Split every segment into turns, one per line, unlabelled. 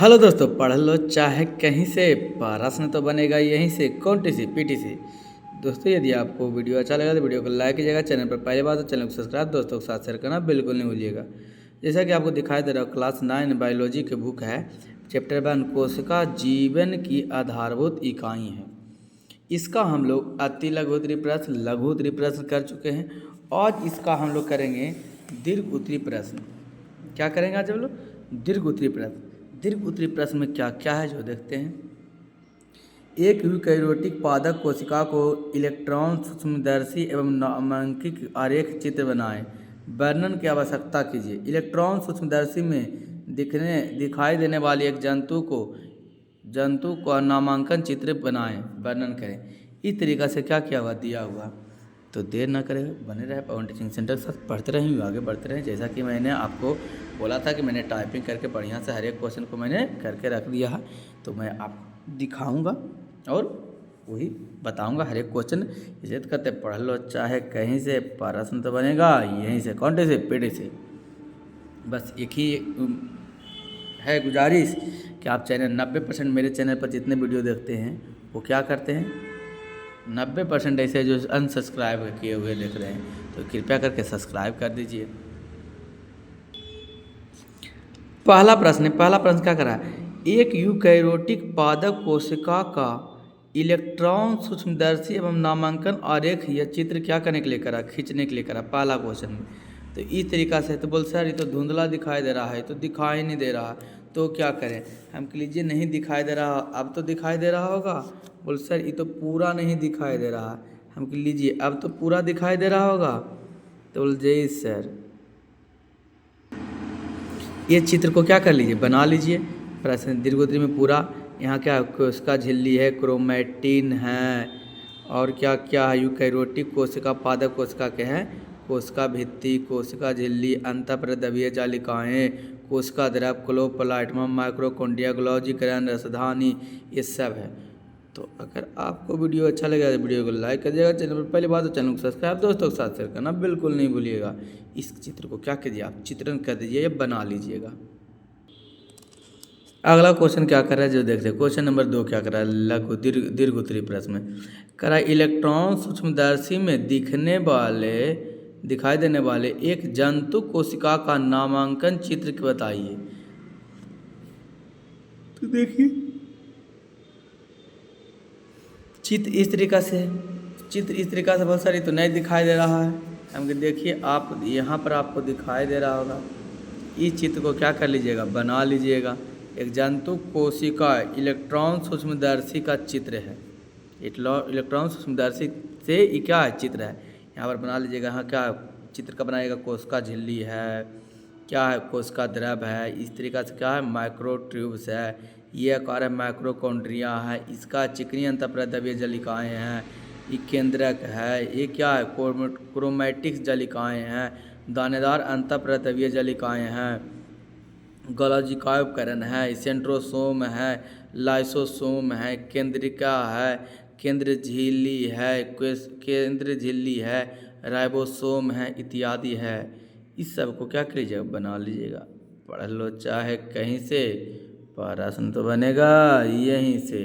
Hello दोस्तों, पढ़ लो चाहे कहीं से, प्रश्न तो बनेगा यहीं से। कौन टी सी पीटी सी। दोस्तों यदि आपको वीडियो अच्छा लगा तो वीडियो को लाइक कीजिएगा। चैनल पर पहली बार तो चैनल को सब्सक्राइब दोस्तों के साथ शेयर करना बिल्कुल नहीं भूलिएगा। जैसा कि आपको दिखाई दे रहा है, क्लास 9 बायोलॉजी की बुक है, चैप्टर 1 कोशिका जीवन की आधारभूत इकाई है। इसका हम लोग अति लघु उत्तरीय प्रश्न, लघु उत्तरीय प्रश्न कर चुके हैं और इसका हम लोग करेंगे दीर्घ उत्तरीय प्रश्न। क्या करेंगे आज हम लोग? दीर्घ उत्तरीय प्रश्न। दीर्घ उत्तरीय प्रश्न में क्या क्या है जो देखते हैं। एक यूकैरियोटिक पादप कोशिका को इलेक्ट्रॉन सूक्ष्मदर्शी एवं नामांकित आरेख चित्र बनाएं। वर्णन की आवश्यकता कीजिए। इलेक्ट्रॉन सूक्ष्मदर्शी में दिखाई देने वाली एक जंतु का नामांकन चित्र बनाएं, वर्णन करें। इस तरीक़ा से क्या क्या हुआ दिया हुआ। तो देर ना करें, बने रहे पवन टीचिंग सेंटर के साथ, पढ़ते रहें, आगे बढ़ते रहें। जैसा कि मैंने आपको बोला था कि मैंने टाइपिंग करके बढ़िया से हर एक क्वेश्चन को मैंने करके रख दिया है, तो मैं आप दिखाऊंगा और वही बताऊंगा हर एक क्वेश्चन। इसे करते पढ़ लो चाहे कहीं से, प्रश्न तो बनेगा यहीं से। कौन से पेड़े से। बस एक ही है गुजारिश कि आप चैनल 90% मेरे चैनल पर जितने वीडियो देखते हैं वो क्या करते हैं, 90% ऐसे जो अनसब्सक्राइब किए हुए देख रहे हैं, तो कृपया करके सब्सक्राइब कर दीजिए। पहला प्रश्न क्या करा है। एक यूकैरियोटिक पादप कोशिका का इलेक्ट्रॉन सूक्ष्मदर्शी एवं नामांकन आरेख या चित्र क्या करने के लिए करा, खींचने के लिए करा। पहला क्वेश्चन में तो इस तरीका से, तो बोल सर ये तो धुंधला दिखाई दे रहा है, तो दिखाई नहीं दे रहा, तो क्या करें। हम कह लीजिए नहीं दिखाई दे रहा, अब तो दिखाई दे रहा होगा। बोल सर ये तो पूरा नहीं दिखाई दे रहा। हम कह लीजिए अब तो पूरा दिखाई दे रहा होगा। तो बोल जी सर, ये चित्र को क्या कर लीजिए, बना लीजिए। प्रश्न दीर्घ उत्तरीय में पूरा यहाँ क्या कोशिका झिल्ली है, क्रोमैटिन है और क्या क्या है। यूकैरियोटिक कोशिका पादप कोशिका के हैं, कोशिका भित्ति, कोशिका झिल्ली, अंतःपरिवर्तनीय जालिकाएँ, कोशिका द्रव, क्लोप्लाज्मा, माइक्रोकॉन्ड्रिया, गोल्गी किरण, रसधानी, ये सब है। तो अगर आपको वीडियो अच्छा लगे तो वीडियो को लाइक कर दीजिएगा। चैनल पर पहली बात तो चैनल को सब्सक्राइब दोस्तों के साथ शेयर करना बिल्कुल नहीं भूलिएगा। इस चित्र को क्या कीजिए, आप चित्रण कर दीजिए या बना लीजिएगा। अगला क्वेश्चन क्या कर रहा है जो देखते हैं। क्वेश्चन नंबर 2 क्या कर रहा है, लघु दीर्घ उत्तरीय प्रश्न में करा इलेक्ट्रॉन सूक्ष्मदर्शी में दिखाई देने वाले एक जंतु कोशिका का नामांकन चित्र बताइए। तो देखिए चित्र इस तरीका से बहुत सारी तो नहीं दिखाई दे रहा है। हम देखिए आप यहाँ पर आपको दिखाई दे रहा होगा। इस चित्र को क्या कर लीजिएगा, बना लीजिएगा। एक जंतु कोशिका इलेक्ट्रॉन सूक्ष्मदर्शी का चित्र है। इलेक्ट्रॉन सूक्ष्मदर्शी से ये क्या है, चित्र है। यहाँ पर बना लीजिएगा। यहाँ क्या चित्र का बनाइएगा, कोशिका झिल्ली है, क्या है कोशिका द्रव है, इस तरीका से क्या है माइक्रोट्यूब्स है, ये आकार है माइक्रोकॉन्ड्रिया है, इसका चिकनी अंतःपरिवर्तनीय जालिकाएँ हैं, ये केंद्रक है, ये क्या है क्रोमैटिक्स जालिकाएँ हैं, दानेदार अंतःपरिवर्तनीय जालिकाएँ हैं, गोल्गी उपकरण है, सेंट्रोसोम है, लाइसोसोम है, केंद्रिका है, केंद्र झिल्ली है, राइबोसोम है इत्यादि है। इस सब को क्या करिएगा, बना लीजिएगा। पढ़ लो चाहे कहीं से, प्रश्न तो बनेगा यहीं से।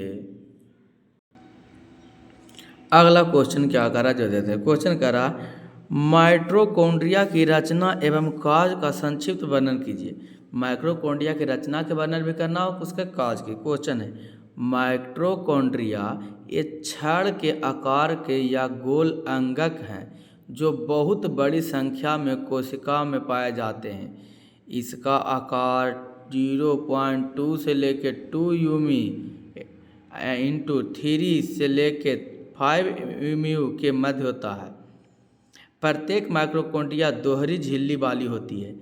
अगला क्वेश्चन क्या करा जो देते हैं। क्वेश्चन करा माइटोकॉन्ड्रिया की रचना एवं कार्य का संक्षिप्त वर्णन कीजिए। माइटोकॉन्ड्रिया की रचना के वर्णन भी करना हो, उसके कार्य की। क्वेश्चन है माइटोकॉन्ड्रिया ये छड़ के आकार के या गोल अंगक हैं जो बहुत बड़ी संख्या में कोशिका में पाए जाते हैं। इसका आकार 0.2 से लेकर 2 यूमी इंटू 3 से लेकर 5 म्यू के मध्य होता है। प्रत्येक माइटोकॉन्ड्रिया दोहरी झिल्ली वाली होती है।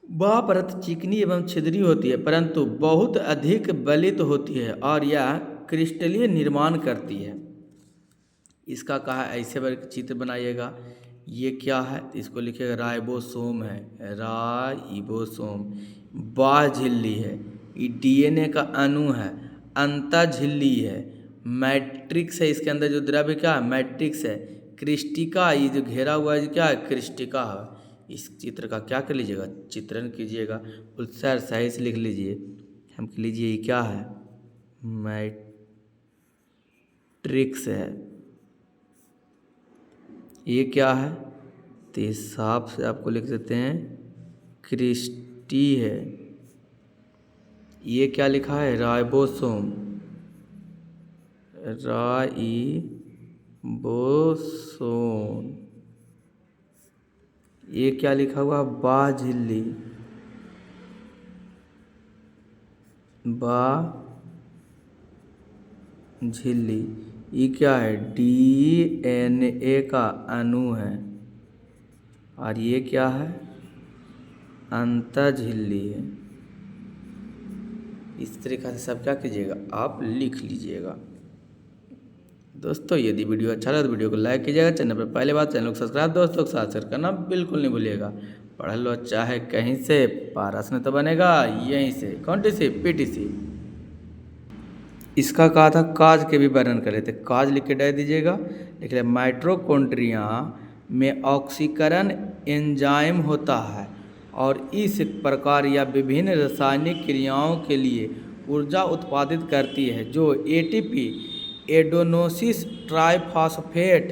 वह परत चिकनी एवं छिद्री होती है परंतु बहुत अधिक बलित होती है और यह क्रिस्टलीय निर्माण करती है। इसका कहा ऐसे वर्ग चित्र बनाइएगा। ये क्या है, इसको लिखिएगा राइबोसोम है, राइबोसोम। बाह्य झिल्ली है, ये डीएनए का अणु है। अंतः झिल्ली है, मैट्रिक्स है, इसके अंदर जो द्रव्य क्या है मैट्रिक्स है। क्रिस्टिका, ये जो घेरा हुआ है क्या है क्रिस्टिका है। इस चित्र का क्या कर लीजिएगा, चित्रण कीजिएगा। फुल सर सही से लिख लीजिए। हम कह लीजिए ये क्या है, मैट्रिक्स है। ये क्या है, तो इस हिसाब से आपको लिख देते हैं क्रिस्टी है। ये क्या लिखा है, राइबोसोम, राइबोसोम। ये क्या लिखा हुआ, बाझिल्ली, बाझिल्ली। ये क्या है, डीएनए का अणु है। और ये क्या है, अंतःझिल्ली है। इस तरीक़ा से सब क्या कीजिएगा, आप लिख लीजिएगा। दोस्तों यदि वीडियो अच्छा लगे तो वीडियो को लाइक कीजिएगा। चैनल पर पहले बार चैनल को सब्सक्राइब दोस्तों के साथ शेयर करना बिल्कुल नहीं भूलिएगा। पढ़ लो चाहे कहीं से, पारस में तो बनेगा यहीं से। कौन सी, पीटीसी। इसका कहा था काज के भी वर्णन करे थे, काज लिख के डाल दीजिएगा। लिख लिया, माइटोकॉन्ड्रिया में ऑक्सीकरण एंजाइम होता है और इस प्रकार यह विभिन्न रासायनिक क्रियाओं के लिए ऊर्जा उत्पादित करती है जो एटीपी, एडेनोसिस ट्राइफॉस्फेट,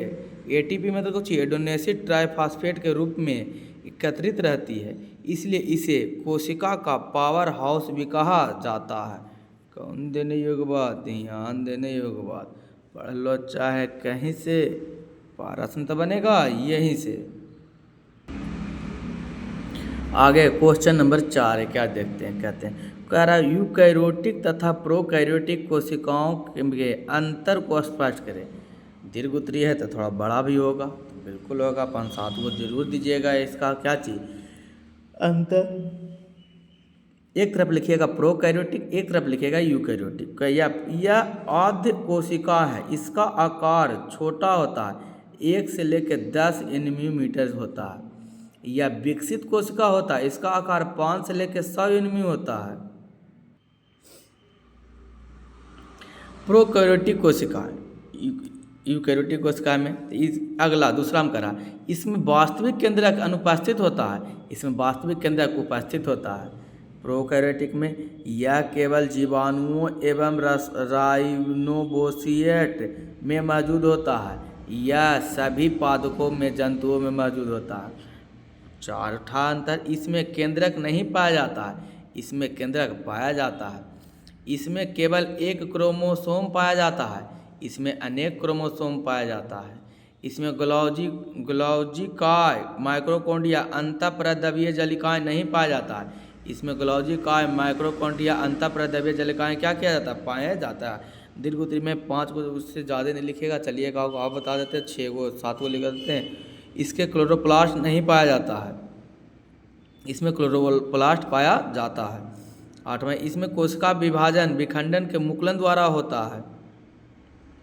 एटीपी मतलब कुछ एडेनोसिस ट्राइफॉस्फेट के रूप में एकत्रित रहती है। इसलिए इसे कोशिका का पावर हाउस भी कहा जाता है। कौन देने योग्य बात, ध्यान देने योग्य बात। पढ़ लो चाहे कहीं से, पारस में तो बनेगा यहीं से। आगे क्वेश्चन नंबर 4 है, क्या देखते हैं। कहते हैं, कह रहा यूकैरियोटिक तथा प्रोकैरियोटिक कोशिकाओं के अंतर को स्पष्ट करें। दीर्घ उत्तरीय है तो थोड़ा बड़ा भी होगा, तो बिल्कुल होगा, 5-7 को जरूर दीजिएगा। इसका क्या चीज़, अंतर। एक तरफ लिखिएगा प्रोकैरियोटिक, एक तरफ लिखिएगा यूकैरियोटिक। यह आद्य कोशिका है, इसका आकार छोटा होता है, 1 से लेकर 10 nm होता है। यह विकसित कोशिका होता है, इसका आकार 5 से लेकर 100 nm होता है। प्रोकैरियोटिक कोशिका, यूकैरियोटिक कोशिका में अगला दूसरा हम करा, इसमें वास्तविक केंद्रक अनुपस्थित होता है, इसमें वास्तविक केंद्रक उपस्थित होता है। प्रोकैरियोटिक में यह केवल जीवाणुओं एवं राइनोबोसिएट में मौजूद होता है, यह सभी पादपों में, जंतुओं में मौजूद होता है। चौथा अंतर, इसमें केंद्रक नहीं पाया जाता है, इसमें केंद्रक पाया जाता है। इसमें केवल एक क्रोमोसोम पाया जाता है, इसमें अनेक क्रोमोसोम पाया जाता है। इसमें ग्लॉजिकाय, माइक्रोकॉन्ड्रिया, अंतःपरद्रव्यीय जलिकाएँ नहीं पाया जाता है, इसमें ग्लॉजिकाय, माइक्रोकॉन्ड्रिया, अंतःपरद्रव्यीय जलिकाएँ क्या किया जाता है, पाया जाता है। दीर्घ उत्तरी में 5 को, उससे ज़्यादा नहीं लिखिएगा। चलिएगा आप बता देते हैं, 6 को 7 को लिख देते हैं। इसके क्लोरोप्लास्ट नहीं पाया जाता है, इसमें क्लोरोप्लास्ट पाया जाता है। 8वां, इसमें कोशिका विभाजन विखंडन के मुकुलन द्वारा होता है,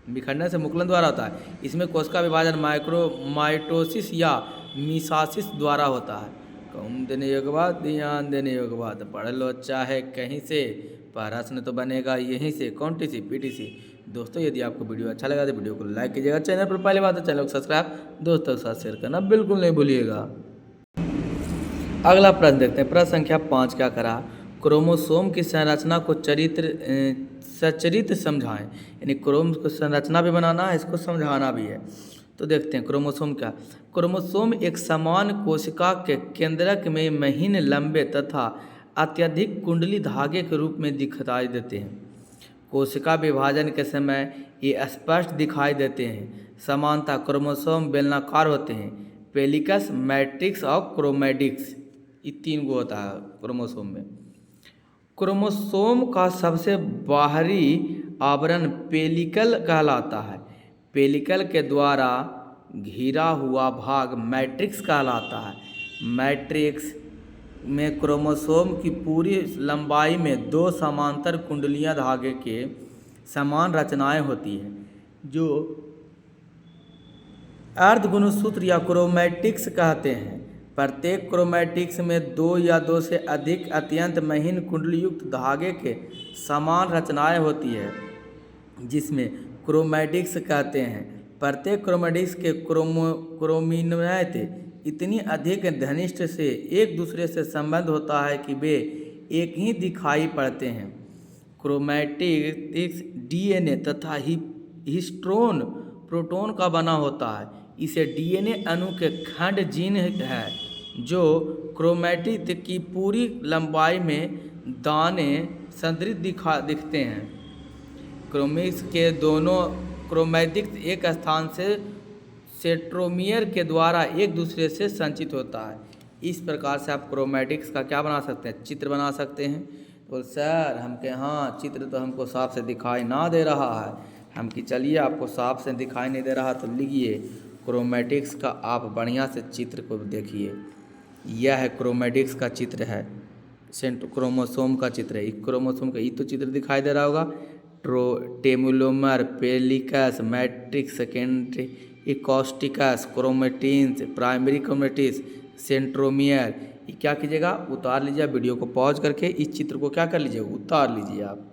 विखंडन से मुकुलन द्वारा होता है। इसमें कोशिका विभाजन माइटोसिस या मिसासिस द्वारा होता है। कौन देने योग्य बात, ध्यान देने योग्य बात। पढ़ लो चाहे कहीं से, पारस में तो बनेगा यहीं से। कौन टी सी, पीटीसी। दोस्तों यदि आपको वीडियो अच्छा लगा तो वीडियो को लाइक कीजिएगा। चैनल पर पहले बात है चैनल को सब्सक्राइब दोस्तों के साथ शेयर करना बिल्कुल नहीं भूलिएगा। अगला प्रश्न देखते हैं। प्रश्न संख्या 5 क्या करा, क्रोमोसोम की संरचना को सचरित समझाएं। यानी क्रोम को संरचना भी बनाना है, इसको समझाना भी है। तो देखते हैं क्रोमोसोम क्या। क्रोमोसोम एक समान कोशिका के केंद्रक में महीन, लंबे तथा अत्यधिक कुंडली धागे के रूप में दिखाई देते हैं। कोशिका विभाजन के समय ये स्पष्ट दिखाई देते हैं। समानता क्रोमोसोम बेलनाकार होते हैं। पेलिकस, मैट्रिक्स और क्रोमैटिक्स, ये 3 गो होता है क्रोमोसोम में। क्रोमोसोम का सबसे बाहरी आवरण पेलिकल कहलाता है। पेलिकल के द्वारा घिरा हुआ भाग मैट्रिक्स कहलाता है। मैट्रिक्स में क्रोमोसोम की पूरी लंबाई में 2 समांतर कुंडलियां धागे के समान रचनाएं होती हैं, जो अर्धगुणसूत्र या क्रोमैटिक्स कहते हैं। प्रत्येक क्रोमैटिक्स में 2 या 2 से अधिक अत्यंत महीन कुंडलीयुक्त धागे के समान रचनाएं होती है, जिसमें क्रोमैटिक्स कहते हैं। प्रत्येक क्रोमैटिक्स के क्रोमिनोइड इतनी अधिक घनिष्ठ से एक दूसरे से संबंध होता है कि वे एक ही दिखाई पड़ते हैं। क्रोमैटिक्स डीएनए तथा हिस्टोन प्रोटॉन का बना होता है। इसे डीएनए अणु के खंड जीन है जो क्रोमैटिक की पूरी लंबाई में दाने सदृश दिखते हैं। क्रोमेटिक्स के दोनों क्रोमैटिक्स एक स्थान से सेंट्रोमियर के द्वारा एक दूसरे से संचित होता है। इस प्रकार से आप क्रोमैटिक्स का क्या बना सकते हैं, चित्र बना सकते हैं। तो सर हम के हाँ चित्र तो हमको साफ से दिखाई ना दे रहा है। हम कि चलिए आपको साफ से दिखाई नहीं दे रहा तो लिखिए क्रोमैटिक्स का आप बढ़िया से चित्र को देखिए। यह है क्रोमैटिक्स का चित्र है, क्रोमोसोम का चित्र है। क्रोमोसोम का ये तो चित्र दिखाई दे रहा होगा। टेमुलोमर, पेलिकस, matrix, secondary इकोस्टिकस, chromatins, primary क्रोमेटिस, centromere. ये क्या कीजिएगा, उतार लीजिए वीडियो को पॉज करके। इस चित्र को क्या कर लीजिए, उतार लीजिए आप।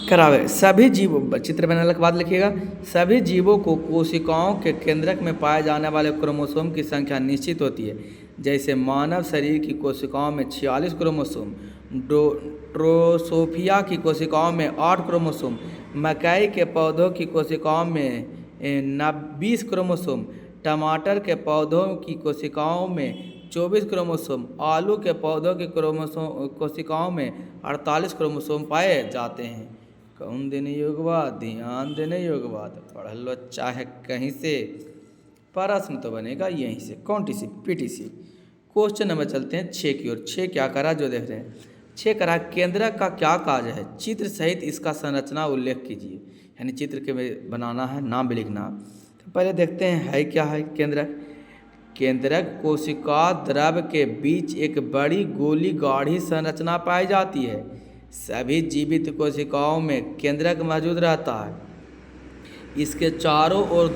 करावे सभी जीवों, चित्र बनाने के बाद लिखिएगा, सभी जीवों को कोशिकाओं के केंद्रक में पाए जाने वाले क्रोमोसोम की संख्या निश्चित होती है। जैसे मानव शरीर की कोशिकाओं में 46 क्रोमोसोम, ड्रोसोफिया की कोशिकाओं में 8 क्रोमोसोम, मकई के पौधों की कोशिकाओं में 20 क्रोमोसोम, टमाटर के पौधों की कोशिकाओं में 24 क्रोमोसोम, आलू के पौधों की कोशिकाओं में 48 क्रोमोसोम पाए जाते हैं। कौन देने योग्य बात, ध्यान देने योग्य बात। पढ़ लो चाहे कहीं से, प्रश्न तो बनेगा यहीं से। कौन T C P T C. Question number चलते हैं 6 की ओर। 6 क्या करा, जो देख रहे हैं 6 करा, केंद्रक का क्या कार्य है, चित्र सहित इसका संरचना उल्लेख कीजिए। यानी चित्र के बनाना है, नाम भी लिखना। तो पहले देखते हैं है क्या है केंद्रक। केंद्रक कोशिका द्रव के बीच एक बड़ी गोली गाढ़ी संरचना पाई जाती है। सभी जीवित कोशिकाओं में केंद्रक मौजूद रहता है। इसके चारों ओर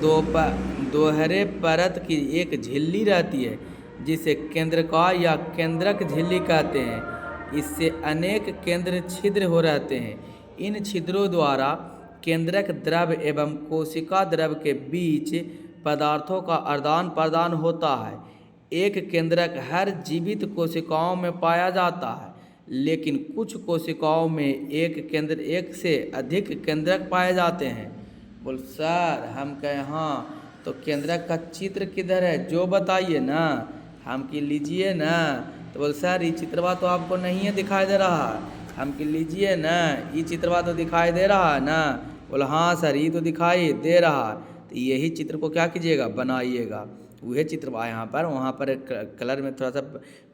दोहरे परत की एक झिल्ली रहती है जिसे केंद्रका या केंद्रक झिल्ली कहते हैं। इससे अनेक केंद्र छिद्र हो रहते हैं। इन छिद्रों द्वारा केंद्रक द्रव एवं कोशिका द्रव के बीच पदार्थों का आदान प्रदान होता है। एक केंद्रक हर जीवित कोशिकाओं में पाया जाता है, लेकिन कुछ कोशिकाओं में एक से अधिक केंद्रक पाए जाते हैं। बोल सर हम कहें हाँ, तो केंद्रक का चित्र किधर है, जो बताइए ना, हम की लीजिए ना। तो बोल सर ये चित्रवा तो आपको नहीं है दिखाई दे रहा, हम की लीजिए ना, ये चित्रवा तो दिखाई दे रहा है ना। बोला हाँ सर ये तो दिखाई दे रहा। तो यही चित्र को क्या कीजिएगा, बनाइएगा। वही चित्र यहाँ पर, वहाँ पर कलर में थोड़ा सा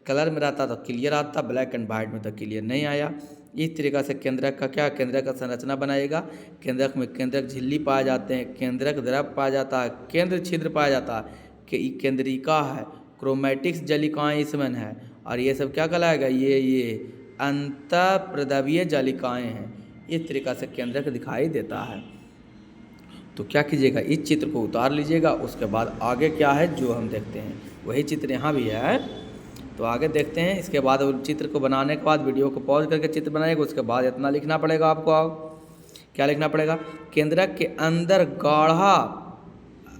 कलर में रहता तो क्लियर आता, ब्लैक एंड वाइट में तो क्लियर नहीं आया। इस तरीक़ा से केंद्रक का क्या, केंद्रक का संरचना बनाएगा। केंद्रक में केंद्रक झिल्ली पाए जाते हैं, केंद्रक द्रव पाया जाता है, केंद्र छिद्र पाया जाता है, कि केंद्रिका है, क्रोमैटिक्स जालिकाएँ इसमें है, और ये सब क्या कहलाएगा, ये अंतःप्रदवीय जालिकाएँ हैं। इस तरीक़ा से केंद्रक दिखाई देता है। तो क्या कीजिएगा, इस चित्र को उतार लीजिएगा। उसके बाद आगे क्या है जो हम देखते हैं, वही चित्र यहाँ भी है, तो आगे देखते हैं। इसके बाद चित्र को बनाने के बाद वीडियो को पॉज करके चित्र बनाएगा। उसके बाद इतना लिखना पड़ेगा आपको। क्या लिखना पड़ेगा, केंद्रक के अंदर गाढ़ा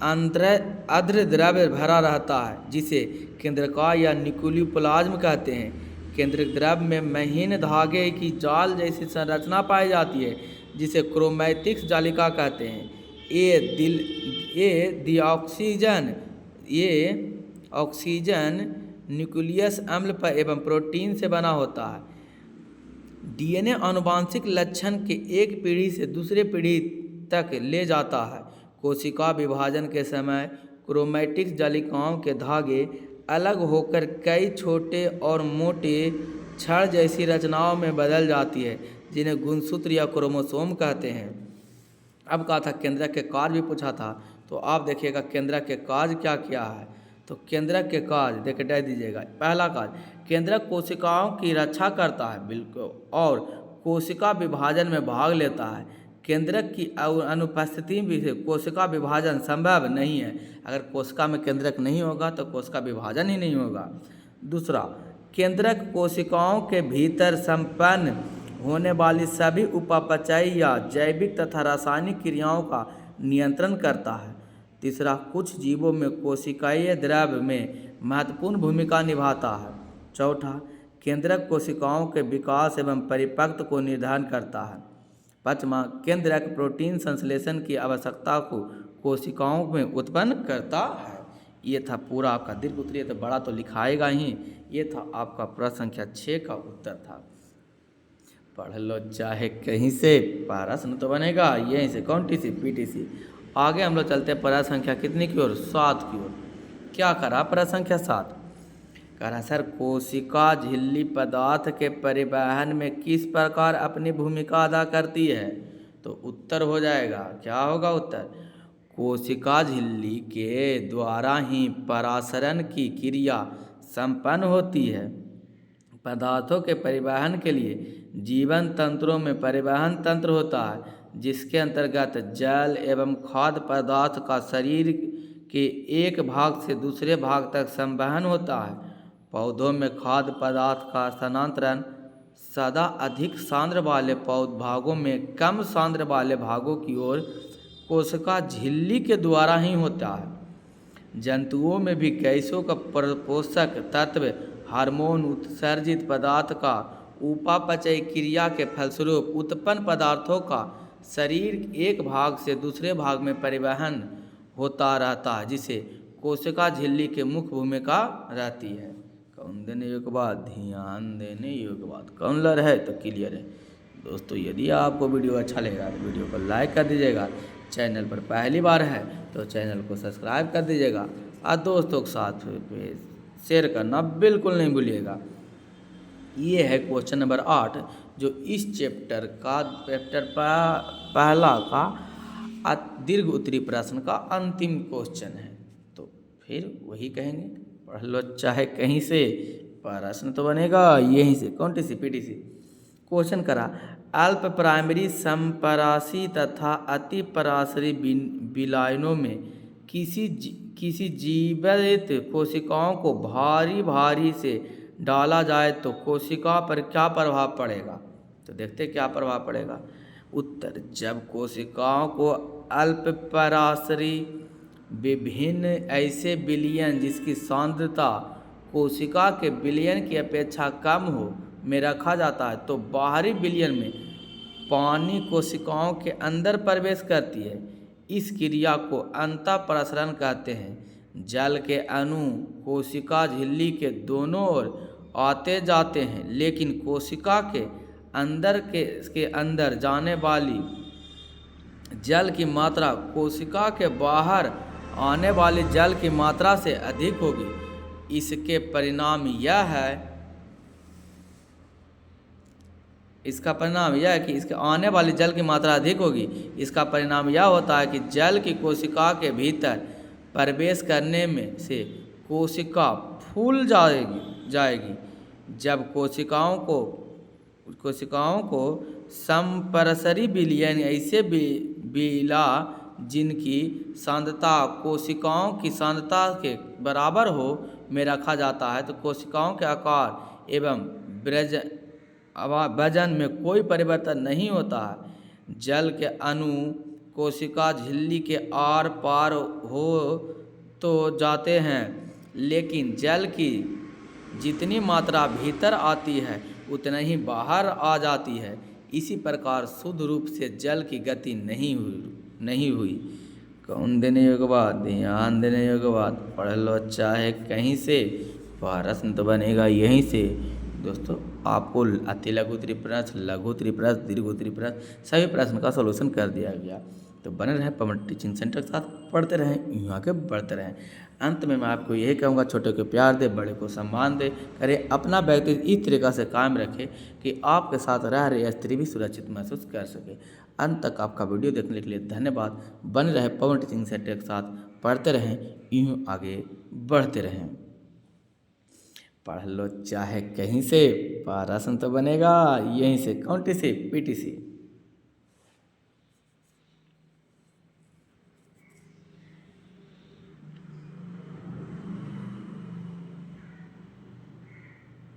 अद्र द्रव्य भरा रहता है जिसे केंद्रका या न्यूक्लियोप्लाज्म कहते हैं। केंद्रक द्रव में महीन धागे की जाल जैसी संरचना पाई जाती है जिसे क्रोमैटिक्स जालिका कहते हैं। ये ऑक्सीजन न्यूक्लियस अम्ल पर एवं प्रोटीन से बना होता है। डीएनए आनुवांशिक लक्षण के एक पीढ़ी से दूसरे पीढ़ी तक ले जाता है। कोशिका विभाजन के समय क्रोमैटिक्स जालिकाओं के धागे अलग होकर कई छोटे और मोटे छड़ जैसी रचनाओं में बदल जाती है, जिन्हें गुणसूत्र या क्रोमोसोम कहते हैं। अब कहा था केंद्रक के कार्य भी पूछा था, तो आप देखिएगा केंद्रक के कार्य क्या क्या है। तो केंद्रक के कार्य देख डाल दीजिएगा। पहला कार्य, केंद्रक कोशिकाओं की रक्षा करता है, बिल्कुल, और कोशिका विभाजन में भाग लेता है। केंद्रक की अनुपस्थिति में कोशिका विभाजन संभव नहीं है। अगर कोशिका में केंद्रक नहीं होगा तो कोशिका विभाजन ही नहीं होगा। दूसरा, केंद्रक कोशिकाओं के भीतर संपन्न होने वाली सभी उपापचयी या जैविक तथा रासायनिक क्रियाओं का नियंत्रण करता है। तीसरा, कुछ जीवों में कोशिकीय द्रव्य में महत्वपूर्ण भूमिका निभाता है। चौथा, केंद्रक कोशिकाओं के विकास एवं परिपक्व को निर्धारण करता है। पाँचवा, केंद्रक प्रोटीन संश्लेषण की आवश्यकता को कोशिकाओं में उत्पन्न करता है। ये था पूरा आपका दीर्घ उत्तरीय, तो बड़ा तो लिखाएगा ही। ये था आपका प्रश्न संख्या 6 का उत्तर था। पढ़ लो चाहे कहीं से, प्रश्न तो बनेगा यहीं से, कौन टी सी पीटीसी। आगे हम लोग चलते हैं प्रश्न संख्या कितनी की ओर, 7 की ओर। क्या करा प्रश्न संख्या 7, कह रहा सर कोशिका झिल्ली पदार्थ के परिवहन में किस प्रकार अपनी भूमिका अदा करती है। तो उत्तर हो जाएगा, क्या होगा उत्तर, कोशिका झिल्ली के द्वारा ही परासरण की क्रिया संपन्न होती है। पदार्थों के परिवहन के लिए जीवन तंत्रों में परिवहन तंत्र होता है, जिसके अंतर्गत जल एवं खाद्य पदार्थ का शरीर के एक भाग से दूसरे भाग तक संवहन होता है। पौधों में खाद्य पदार्थ का स्थानांतरण सदा अधिक सांद्र वाले भागों में कम सांद्र वाले भागों की ओर कोशिका झिल्ली के द्वारा ही होता है। जंतुओं में भी गैसों का पोषक तत्व हार्मोन उत्सर्जित पदार्थ का उपापचय क्रिया के फलस्वरूप उत्पन्न पदार्थों का शरीर एक भाग से दूसरे भाग में परिवहन होता रहता है, जिसे कोशिका झिल्ली की मुख्य भूमिका रहती है। कौन देने योग्य बात, ध्यान देने योग्य बात, कौन लर है तो क्लियर है। दोस्तों यदि आपको वीडियो अच्छा लगेगा तो वीडियो को लाइक कर दीजिएगा, चैनल पर पहली बार है तो चैनल को सब्सक्राइब कर दीजिएगा और दोस्तों के साथ शेयर करना बिल्कुल नहीं भूलिएगा। ये है क्वेश्चन नंबर 8, जो इस चैप्टर पहला का दीर्घ उत्तरीय प्रश्न का अंतिम क्वेश्चन है। तो फिर वही कहेंगे, पढ़ लो चाहे कहीं से, प्रश्न तो बनेगा यहीं से, कौन टी सी पीटीसी। क्वेश्चन करा, अल्प प्राइमरी समपरासी तथा अति पराशरी विलायनों में किसी जीवित कोशिकाओं को भारी से डाला जाए तो कोशिका पर क्या प्रभाव पड़ेगा। तो देखते क्या प्रभाव पड़ेगा। उत्तर, जब कोशिकाओं को अल्प पराशरी विभिन्न ऐसे विलयन जिसकी सांद्रता कोशिका के विलयन की अपेक्षा कम हो में रखा जाता है, तो बाहरी विलयन में पानी कोशिकाओं के अंदर प्रवेश करती है। इस क्रिया को अंतःप्रसरण कहते हैं। जल के अणु कोशिका झिल्ली के दोनों ओर आते जाते हैं, लेकिन कोशिका के अंदर जाने वाली जल की मात्रा कोशिका के बाहर आने वाली जल की मात्रा से अधिक होगी। इसका परिणाम यह है कि इसके आने वाली जल की मात्रा अधिक होगी। इसका परिणाम यह होता है कि जल की कोशिका के भीतर प्रवेश करने में से कोशिका फूल जाएगी। जब कोशिकाओं को समपरसरी विलयन ऐसे बिला जिनकी सांद्रता कोशिकाओं की सांद्रता के बराबर हो में रखा जाता है, तो कोशिकाओं के आकार एवं वजन में कोई परिवर्तन नहीं होता है। जल के अणु कोशिका झिल्ली के आर पार हो तो जाते हैं, लेकिन जल की जितनी मात्रा भीतर आती है उतना ही बाहर आ जाती है। इसी प्रकार शुद्ध रूप से जल की गति नहीं हुई। कौन देने योग्य बात, ध्यान देने योग्य बात, पढ़ लो चाहे कहीं से, प्रश्न तो बनेगा यहीं से। दोस्तों आपको अति लघु उत्तरीय प्रश्न, लघु उत्तरीय प्रश्न, दीर्घ उत्तरीय प्रश्न सभी प्रश्न का सॉल्यूशन कर दिया गया। तो बने रहें पवन टीचिंग सेंटर के साथ, पढ़ते रहें, यूँ आगे बढ़ते रहें। अंत में मैं आपको यही कहूँगा, छोटे को प्यार दे, बड़े को सम्मान दे, करें अपना व्यक्तित्व इस तरीक़ा से कायम रखें कि आपके साथ रह रही स्त्री भी सुरक्षित महसूस कर सके। अंत तक आपका वीडियो देखने के लिए धन्यवाद। बने रहे पवन टीचिंग सेंटर के साथ, पढ़ते रहें, यूँ आगे बढ़ते रहें। पढ़ लो चाहे कहीं से, प्रश्न तो बनेगा यहीं से, कौन टी सी पीटीसी।